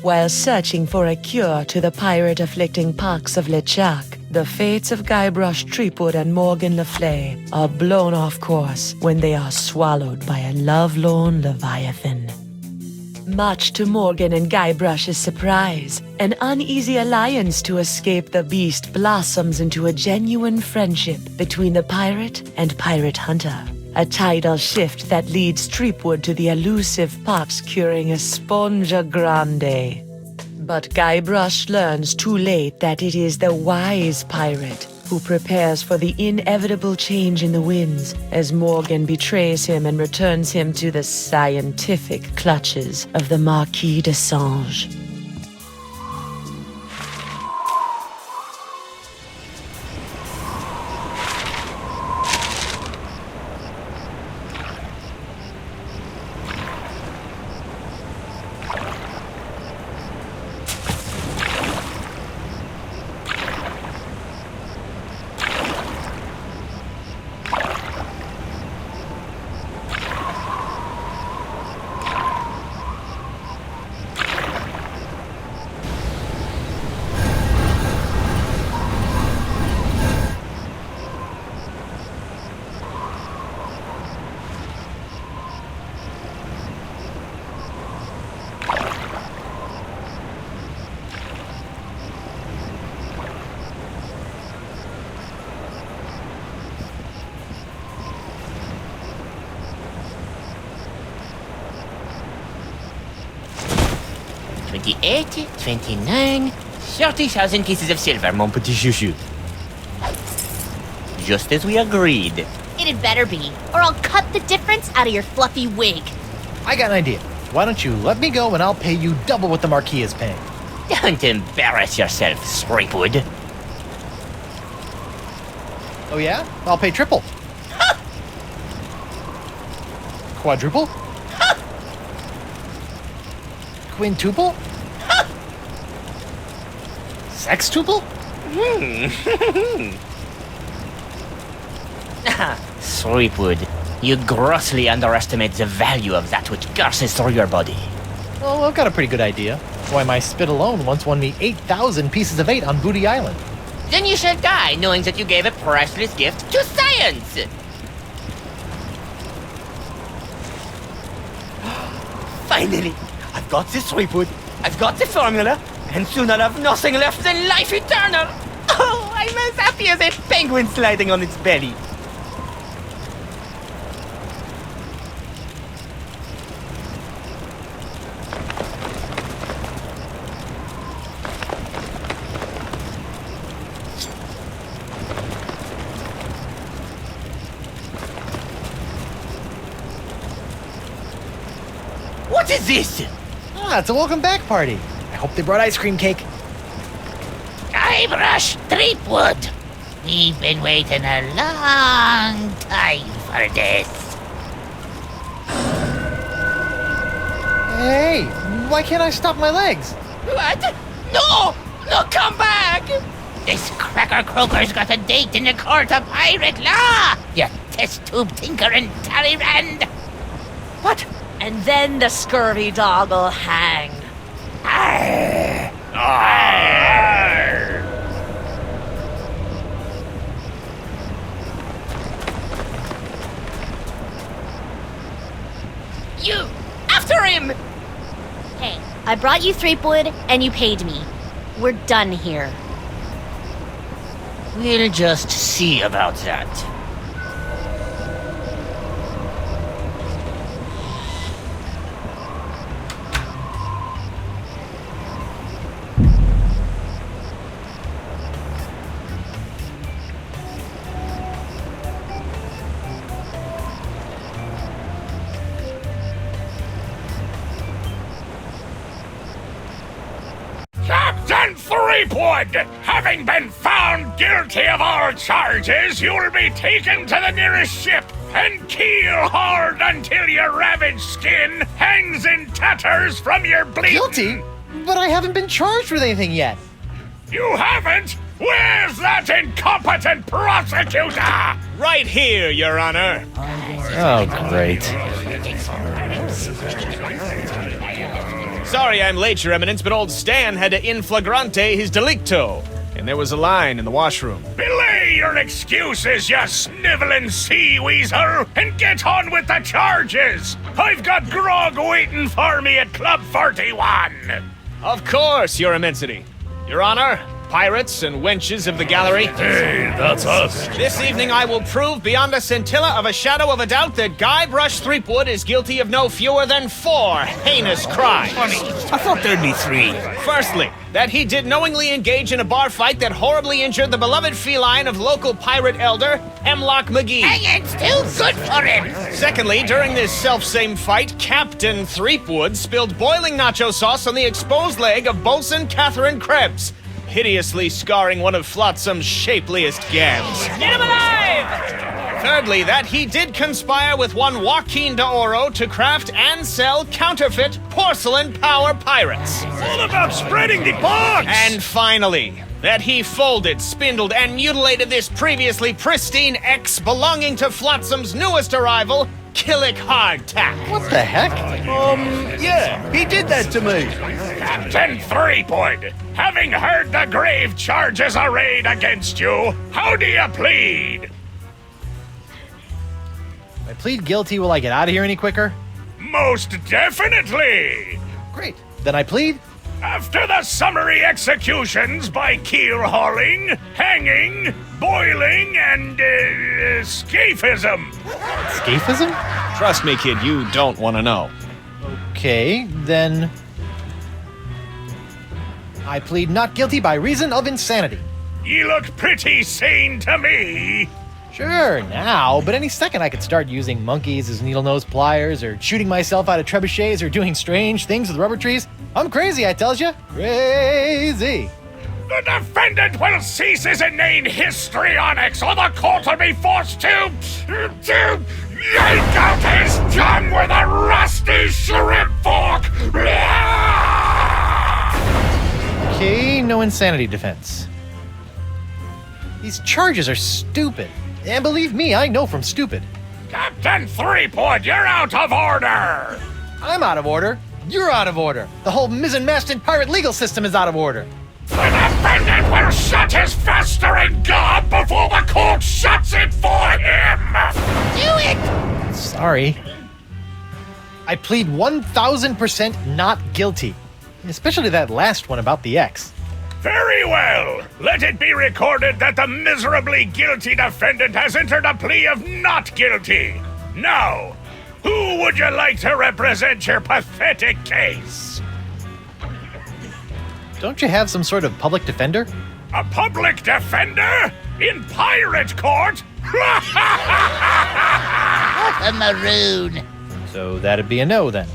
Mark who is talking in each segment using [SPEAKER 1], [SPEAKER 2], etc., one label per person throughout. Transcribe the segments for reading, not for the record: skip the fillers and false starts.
[SPEAKER 1] While searching for a cure to the pirate-afflicting pox of LeChuck, the fates of Guybrush Threepwood and Morgan Le Fay are blown off course when they are swallowed by a lovelorn Leviathan. Much to Morgan and Guybrush's surprise, an uneasy alliance to escape the beast blossoms into a genuine friendship between the pirate and pirate hunter. A tidal shift that leads Threepwood to the elusive pox-curing Esponja Grande. But Guybrush learns too late that it is the wise pirate who prepares for the inevitable change in the winds as Morgan betrays him and returns him to the scientific clutches of the Marquis de Sange.
[SPEAKER 2] $28, $29, 30,000 pieces of silver, mon petit chouchou. Just as we agreed.
[SPEAKER 3] It had better be, or I'll cut the difference out of your fluffy wig.
[SPEAKER 4] I got an idea. Why don't you let me go and I'll pay you double what the Marquis is paying?
[SPEAKER 2] Don't embarrass yourself, Threepwood.
[SPEAKER 4] Oh yeah? I'll pay triple.
[SPEAKER 2] Ha!
[SPEAKER 4] Quadruple?
[SPEAKER 2] Ha!
[SPEAKER 4] Quintuple?
[SPEAKER 2] Ha!
[SPEAKER 4] Sextuple?
[SPEAKER 2] Threepwood, you grossly underestimate the value of that which courses through your body.
[SPEAKER 4] Well, I've got a pretty good idea. Why, my spit alone once won me 8,000 pieces of 8 on Booty Island.
[SPEAKER 2] Then you shall die knowing that you gave a priceless gift to science! Finally! I've got this Threepwood, I've got the formula, and soon I'll have nothing left than life eternal! Oh, I'm as happy as a penguin sliding on its belly. What is this?
[SPEAKER 4] Ah, it's a welcome back party. I hope they brought ice cream cake.
[SPEAKER 5] Guybrush Threepwood. We've been waiting a long time for this.
[SPEAKER 4] Hey, why can't I stop my legs?
[SPEAKER 2] What? No! No, come back!
[SPEAKER 5] This cracker croaker's got a date in the court of pirate law. You test tube tinker and Talleyrand.
[SPEAKER 2] What?
[SPEAKER 1] And then the scurvy dog'll hang.
[SPEAKER 5] Arr!
[SPEAKER 2] Arr! You! After him!
[SPEAKER 3] Hey, I brought you Threepwood, and you paid me. We're done here.
[SPEAKER 2] We'll just see about that.
[SPEAKER 6] Captain Threepwood, having been found guilty of all charges, you'll be taken to the nearest ship and keel-hauled until your ravaged skin hangs in tatters from your bleeding.
[SPEAKER 4] Guilty? But I haven't been charged with anything yet.
[SPEAKER 6] You haven't? Where's that incompetent prosecutor?
[SPEAKER 7] Right here, Your Honor.
[SPEAKER 4] Oh, great.
[SPEAKER 7] Sorry I'm late, Your Eminence, but old Stan had to in flagrante his delicto. And there was a line in the washroom.
[SPEAKER 6] Belay your excuses, you sniveling sea weasel, and get on with the charges! I've got grog waiting for me at Club 41!
[SPEAKER 7] Of course, Your Immensity. Your Honor, pirates and wenches of the gallery.
[SPEAKER 6] Hey, that's us.
[SPEAKER 7] This evening I will prove beyond a scintilla of a shadow of a doubt that Guybrush Threepwood is guilty of no fewer than 4 heinous crimes.
[SPEAKER 5] I thought there'd be 3.
[SPEAKER 7] Firstly, that he did knowingly engage in a bar fight that horribly injured the beloved feline of local pirate elder, Hemlock McGee.
[SPEAKER 5] And it's still good for him.
[SPEAKER 7] Secondly, during this self-same fight, Captain Threepwood spilled boiling nacho sauce on the exposed leg of Bosun Catherine Krebs, hideously scarring one of Flotsam's shapeliest gams.
[SPEAKER 2] Get him alive!
[SPEAKER 7] Thirdly, that he did conspire with one Joaquin de Oro to craft and sell counterfeit porcelain power pirates.
[SPEAKER 6] All about spreading the box!
[SPEAKER 7] And finally, that he folded, spindled, and mutilated this previously pristine X belonging to Flotsam's newest arrival, Killick Hardtack.
[SPEAKER 4] What the heck?
[SPEAKER 2] Yeah, he did that to me.
[SPEAKER 6] Captain Threepwood, having heard the grave charges arrayed against you, how do you plead?
[SPEAKER 4] If I plead guilty, will I get out of here any quicker?
[SPEAKER 6] Most definitely!
[SPEAKER 4] Great. Then I plead.
[SPEAKER 6] After the summary executions by keel hauling, hanging, boiling, and scaphism.
[SPEAKER 4] Scaphism?
[SPEAKER 7] Trust me, kid, you don't want to know.
[SPEAKER 4] Okay, then I plead not guilty by reason of insanity.
[SPEAKER 6] You look pretty sane to me.
[SPEAKER 4] Sure, now, but any second I could start using monkeys as needle-nose pliers, or shooting myself out of trebuchets, or doing strange things with rubber trees. I'm crazy, I tells you. Crazy.
[SPEAKER 6] The defendant will cease his inane histrionics, or the court will be forced to yank out his tongue with a rusty shrimp fork.
[SPEAKER 4] Okay, no insanity defense. These charges are stupid. And believe me, I know from stupid.
[SPEAKER 6] Captain Threepwood, you're out of order!
[SPEAKER 4] I'm out of order. You're out of order. The whole mizzen-masted pirate legal system is out of order.
[SPEAKER 6] The defendant will shut his festering gob before the court shuts it for him!
[SPEAKER 5] Do it!
[SPEAKER 4] Sorry. I plead 1,000% not guilty. Especially that last one about the X.
[SPEAKER 6] Very well. Let it be recorded that the miserably guilty defendant has entered a plea of not guilty. Now, who would you like to represent your pathetic case?
[SPEAKER 4] Don't you have some sort of public defender?
[SPEAKER 6] A public defender? In pirate court?
[SPEAKER 5] A maroon.
[SPEAKER 4] So that'd be a no then.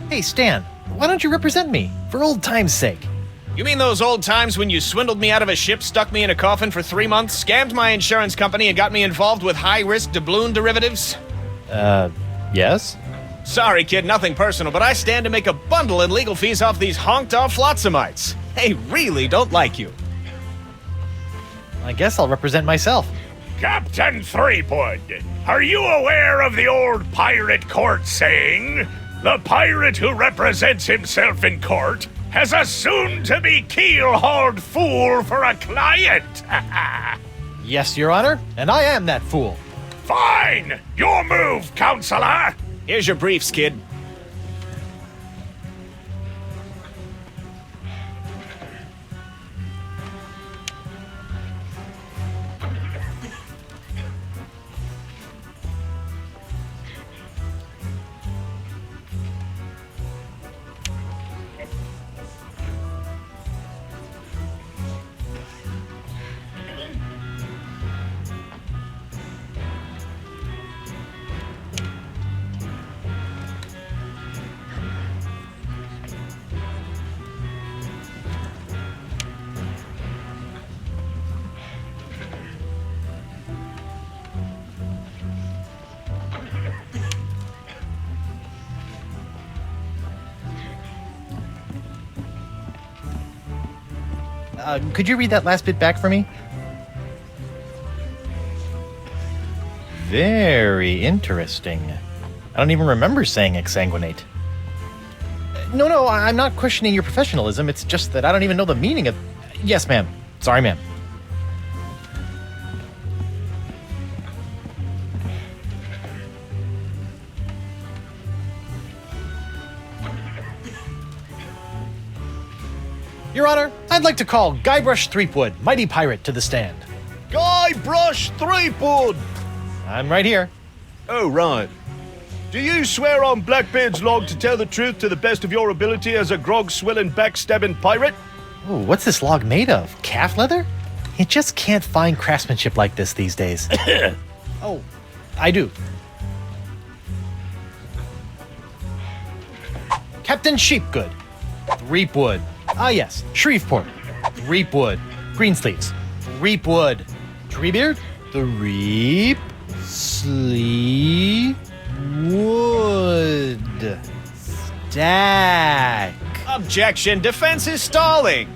[SPEAKER 4] Hey, Stan, why don't you represent me? For old time's sake.
[SPEAKER 7] You mean those old times when you swindled me out of a ship, stuck me in a coffin for 3 months, scammed my insurance company, and got me involved with high-risk doubloon derivatives?
[SPEAKER 4] Yes?
[SPEAKER 7] Sorry, kid, nothing personal, but I stand to make a bundle in legal fees off these honked-off Flotsamites. They really don't like you.
[SPEAKER 4] I guess I'll represent myself.
[SPEAKER 6] Captain Threepwood, are you aware of the old pirate court saying, the pirate who represents himself in court has a soon-to-be keel-hauled fool for a client?
[SPEAKER 4] Yes, Your Honor, and I am that fool.
[SPEAKER 6] Fine! Your move, counselor!
[SPEAKER 7] Here's your briefs, kid.
[SPEAKER 4] Could you read that last bit back for me? Very interesting. I don't even remember saying exsanguinate. No, I'm not questioning your professionalism. It's just that I don't even know the meaning of... Yes, ma'am. Sorry, ma'am. Your Honor, I'd like to call Guybrush Threepwood, mighty pirate, to the stand.
[SPEAKER 8] Guybrush Threepwood!
[SPEAKER 4] I'm right here.
[SPEAKER 8] Oh, right. Do you swear on Blackbeard's log to tell the truth to the best of your ability as a grog-swilling, backstabbing pirate?
[SPEAKER 4] Ooh, what's this log made of? Calf leather? You just can't find craftsmanship like this these days. Oh, I do. Captain Sheepgood, Threepwood. Ah, yes, Shreveport, Threepwood. Greensleeves, Threepwood. Treebeard, Sleepwood. Stack.
[SPEAKER 7] Objection, defense is stalling.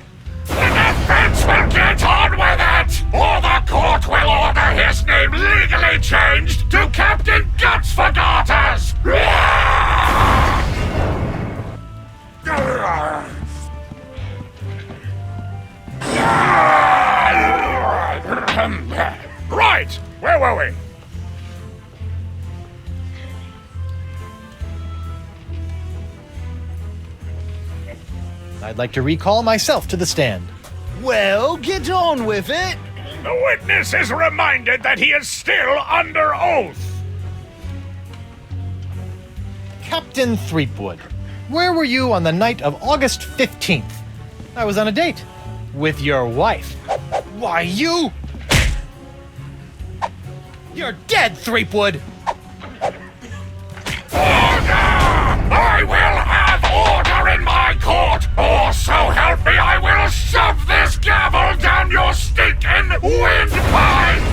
[SPEAKER 6] The defense will get on with it, or the court will order his name legally changed to Captain Guts for Garters. Right, where were we?
[SPEAKER 4] I'd like to recall myself to the stand.
[SPEAKER 8] Well, get on with it.
[SPEAKER 6] The witness is reminded that he is still under oath.
[SPEAKER 4] Captain Threepwood, where were you on the night of August 15th? I was on a date with your wife. Why, you... You're dead, Threepwood!
[SPEAKER 6] Order! I will have order in my court, or so help me, I will shove this gavel down your stinking windpipes!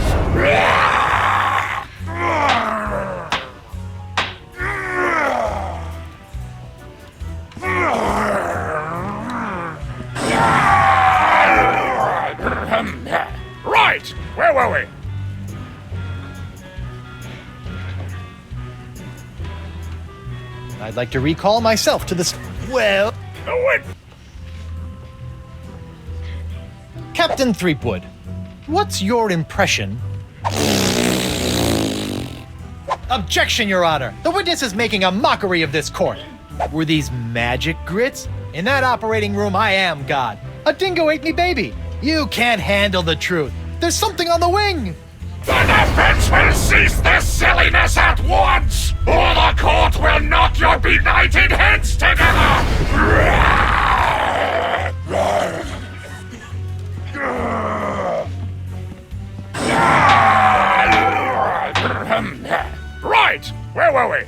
[SPEAKER 6] Right, where were we?
[SPEAKER 4] I'd like to recall myself to the...
[SPEAKER 8] Well,
[SPEAKER 4] Captain Threepwood, what's your impression? Objection, Your Honor! The witness is making a mockery of this court. Were these magic grits? In that operating room, I am God. A dingo ate me baby. You can't handle the truth. There's something on the wing.
[SPEAKER 6] The defense will cease this silliness at once, or the court will knock your benighted heads together! Right, where were we?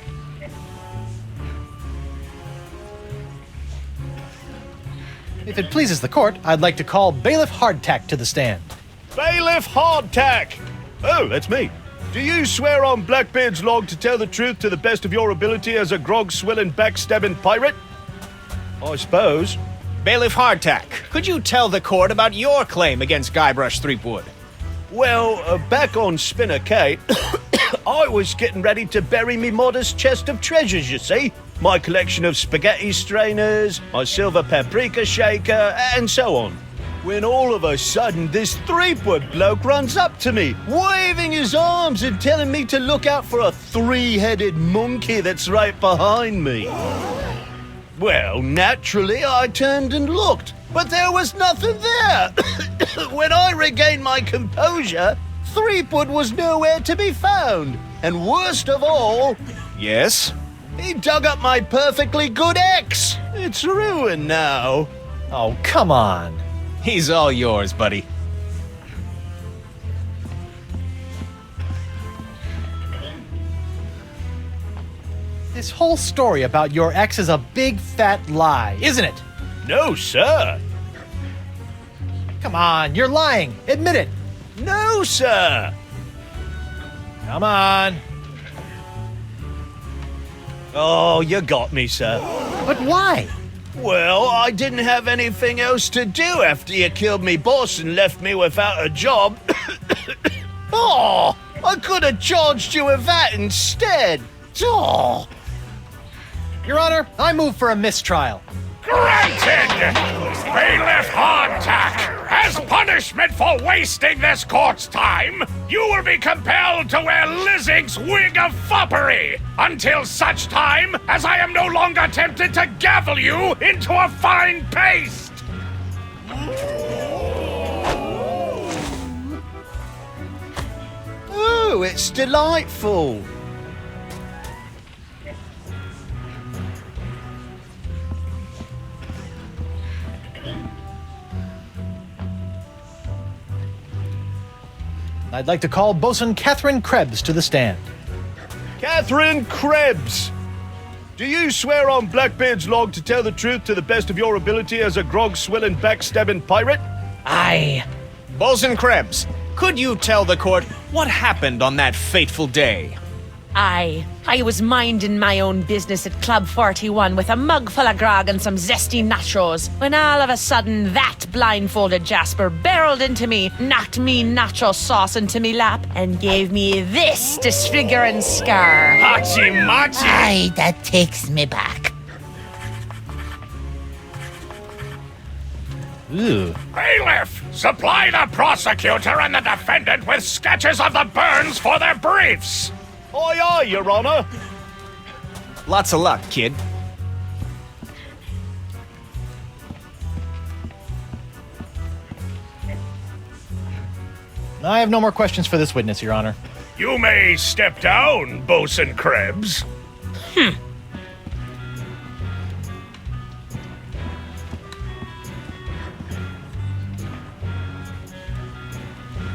[SPEAKER 4] If it pleases the court, I'd like to call Bailiff Hardtack to the stand.
[SPEAKER 8] Bailiff Hardtack! Oh, that's me. Do you swear on Blackbeard's log to tell the truth to the best of your ability as a grog-swilling, backstabbing pirate? I suppose.
[SPEAKER 7] Bailiff Hardtack, could you tell the court about your claim against Guybrush Threepwood?
[SPEAKER 8] Well, back on Spinner Cay, I was getting ready to bury me modest chest of treasures, you see. My collection of spaghetti strainers, my silver paprika shaker, and so on. When all of a sudden this Threepwood bloke runs up to me, waving his arms and telling me to look out for a three-headed monkey that's right behind me. Well, naturally, I turned and looked, but there was nothing there. When I regained my composure, Threepwood was nowhere to be found. And worst of all...
[SPEAKER 7] Yes?
[SPEAKER 8] He dug up my perfectly good ex. It's ruined now.
[SPEAKER 4] Oh, come on.
[SPEAKER 7] He's all yours, buddy.
[SPEAKER 4] This whole story about your ex is a big fat lie, isn't it?
[SPEAKER 8] No, sir.
[SPEAKER 4] Come on, you're lying. Admit it.
[SPEAKER 8] No, sir.
[SPEAKER 4] Come on.
[SPEAKER 8] Oh, you got me, sir.
[SPEAKER 4] But why?
[SPEAKER 8] Well, I didn't have anything else to do after you killed me boss and left me without a job. Oh, I could have charged you with that instead. Oh.
[SPEAKER 4] Your Honor, I move for a mistrial.
[SPEAKER 6] Granted! Bailiff Hardtack, as punishment for wasting this court's time, you will be compelled to wear Lizzing's wig of foppery until such time as I am no longer tempted to gavel you into a fine paste!
[SPEAKER 8] Oh, it's delightful.
[SPEAKER 4] I'd like to call Bosun Catherine Krebs to the stand.
[SPEAKER 8] Catherine Krebs! Do you swear on Blackbeard's log to tell the truth to the best of your ability as a grog-swilling, backstabbing pirate?
[SPEAKER 2] Aye.
[SPEAKER 7] Bosun Krebs, could you tell the court what happened on that fateful day?
[SPEAKER 1] I was minding my own business at Club 41 with a mug full of grog and some zesty nachos, when all of a sudden that blindfolded Jasper barreled into me, knocked me nacho sauce into me lap, and gave me this disfiguring scar.
[SPEAKER 7] Hachi machi!
[SPEAKER 5] Aye, that takes me back.
[SPEAKER 4] Ooh.
[SPEAKER 6] Bailiff, supply the prosecutor and the defendant with sketches of the burns for their briefs!
[SPEAKER 8] Aye, aye, Your Honor.
[SPEAKER 7] Lots of luck, kid.
[SPEAKER 4] I have no more questions for this witness, Your Honor.
[SPEAKER 6] You may step down, Bosun Krebs.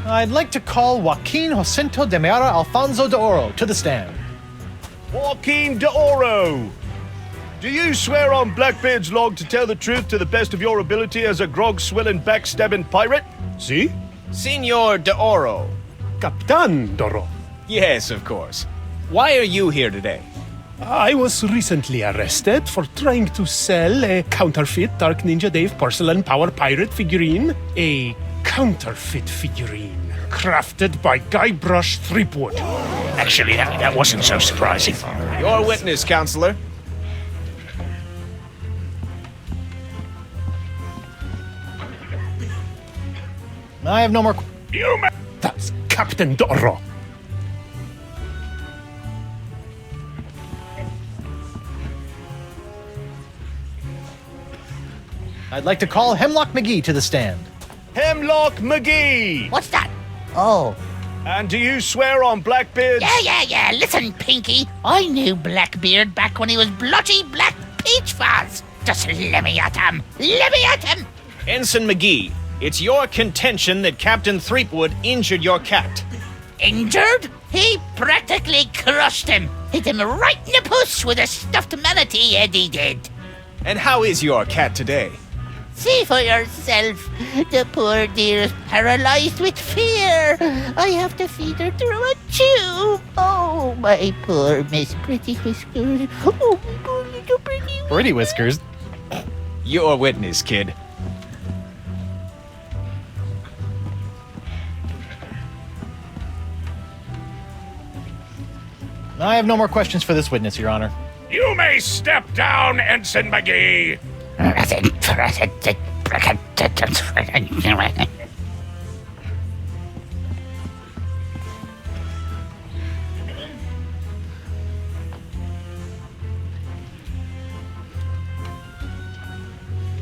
[SPEAKER 4] I'd like to call Joaquin Jacinto de Meara Alfonso de Oro to the stand.
[SPEAKER 8] Joaquin de Oro! Do you swear on Blackbeard's log to tell the truth to the best of your ability as a grog-swilling, backstabbing pirate?
[SPEAKER 9] Si?
[SPEAKER 7] Senor de Oro.
[SPEAKER 9] Capitan Doro.
[SPEAKER 7] Yes, of course. Why are you here today?
[SPEAKER 9] I was recently arrested for trying to sell a counterfeit Dark Ninja Dave porcelain power pirate figurine. A counterfeit figurine crafted by Guybrush Threepwood. Actually, that wasn't so surprising.
[SPEAKER 7] Your witness, counselor.
[SPEAKER 4] I have no more...
[SPEAKER 6] You may...
[SPEAKER 9] That's Captain Doro.
[SPEAKER 4] I'd like to call Hemlock McGee to the stand.
[SPEAKER 8] Hemlock McGee!
[SPEAKER 5] What's that? Oh.
[SPEAKER 8] And do you swear on Blackbeard's...
[SPEAKER 5] Yeah. Listen, Pinky. I knew Blackbeard back when he was blotchy black peach fuzz. Just let me at him.
[SPEAKER 7] Ensign McGee, it's your contention that Captain Threepwood injured your cat.
[SPEAKER 5] Injured? He practically crushed him. Hit him right in the puss with a stuffed manatee, Eddie did.
[SPEAKER 7] And how is your cat today?
[SPEAKER 5] See for yourself. The poor dear is paralyzed with fear. I have to feed her through a tube. Oh, my poor Miss Pretty Whiskers. Oh, poor little Pretty
[SPEAKER 4] Pretty Whiskers.
[SPEAKER 7] Your witness, kid.
[SPEAKER 4] I have no more questions for this witness, Your Honor.
[SPEAKER 6] You may step down, Ensign McGee.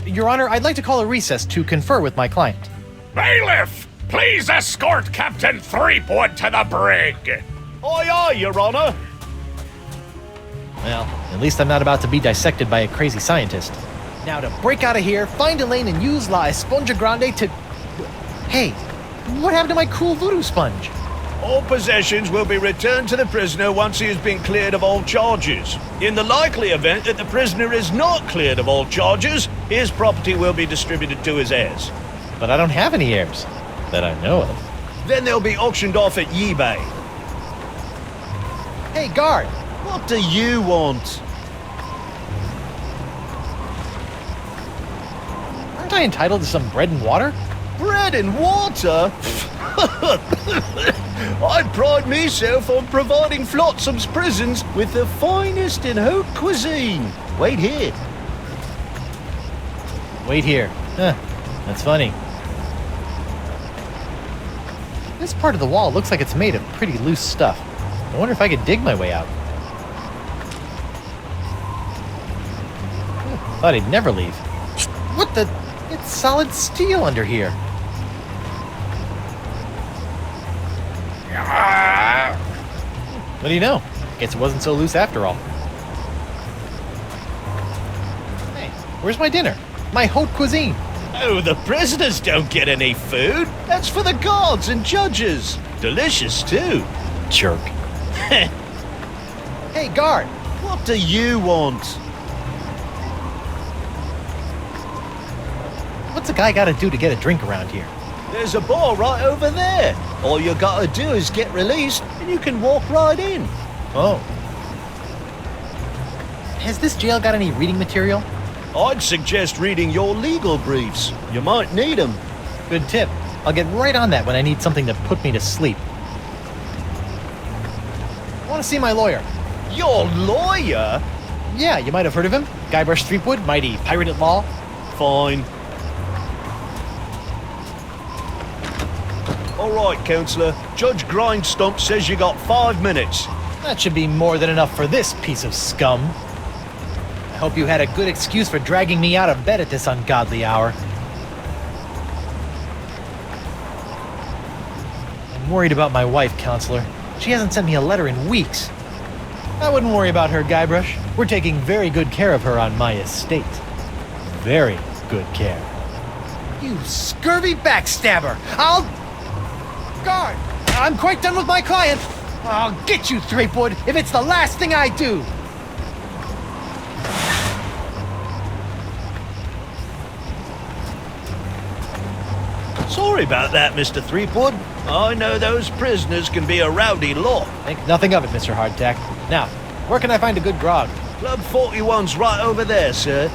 [SPEAKER 4] Your Honor, I'd like to call a recess to confer with my client.
[SPEAKER 6] Bailiff, please escort Captain Threepwood to the brig.
[SPEAKER 8] Aye, aye, Your Honor.
[SPEAKER 4] Well, at least I'm not about to be dissected by a crazy scientist. Now to break out of here, find Elaine and use La Esponja Grande to... Hey, what happened to my cool voodoo sponge?
[SPEAKER 8] All possessions will be returned to the prisoner once he has been cleared of all charges. In the likely event that the prisoner is not cleared of all charges, his property will be distributed to his heirs.
[SPEAKER 4] But I don't have any heirs that I know of.
[SPEAKER 8] Then they'll be auctioned off at eBay.
[SPEAKER 4] Hey, guard!
[SPEAKER 8] What do you want?
[SPEAKER 4] Aren't I entitled to some bread and water?
[SPEAKER 8] Bread and water? I pride myself on providing Flotsam's prisons with the finest in haute cuisine. Wait here.
[SPEAKER 4] Wait here. Huh, that's funny. This part of the wall looks like it's made of pretty loose stuff. I wonder if I could dig my way out. Thought he'd never leave. What the? It's solid steel under here. What do you know? Guess it wasn't so loose after all. Hey, where's my dinner? My haute cuisine.
[SPEAKER 8] Oh, the prisoners don't get any food. That's for the guards and judges. Delicious, too.
[SPEAKER 4] Jerk. Hey, guard.
[SPEAKER 8] What do you want?
[SPEAKER 4] What's a guy gotta do to get a drink around here?
[SPEAKER 8] There's a bar right over there. All you gotta do is get released, and you can walk right in.
[SPEAKER 4] Oh. Has this jail got any reading material?
[SPEAKER 8] I'd suggest reading your legal briefs. You might need them.
[SPEAKER 4] Good tip. I'll get right on that when I need something to put me to sleep. I want to see my lawyer.
[SPEAKER 8] Your lawyer?
[SPEAKER 4] Yeah, you might have heard of him. Guybrush Threepwood, mighty pirate at law.
[SPEAKER 8] Fine. All right, Counselor. Judge Grindstump says you got 5 minutes.
[SPEAKER 4] That should be more than enough for this piece of scum. I hope you had a good excuse for dragging me out of bed at this ungodly hour. I'm worried about my wife, Counselor. She hasn't sent me a letter in weeks. I wouldn't worry about her, Guybrush. We're taking very good care of her on my estate. Very good care. You scurvy backstabber! Guard! I'm quite done with my client! I'll get you, Threepwood, if it's the last thing I do!
[SPEAKER 8] Sorry about that, Mr. Threepwood. I know those prisoners can be a rowdy lot.
[SPEAKER 4] Think nothing of it, Mr. Hardtack. Now, where can I find a good grog?
[SPEAKER 8] Club 41's right over there, sir.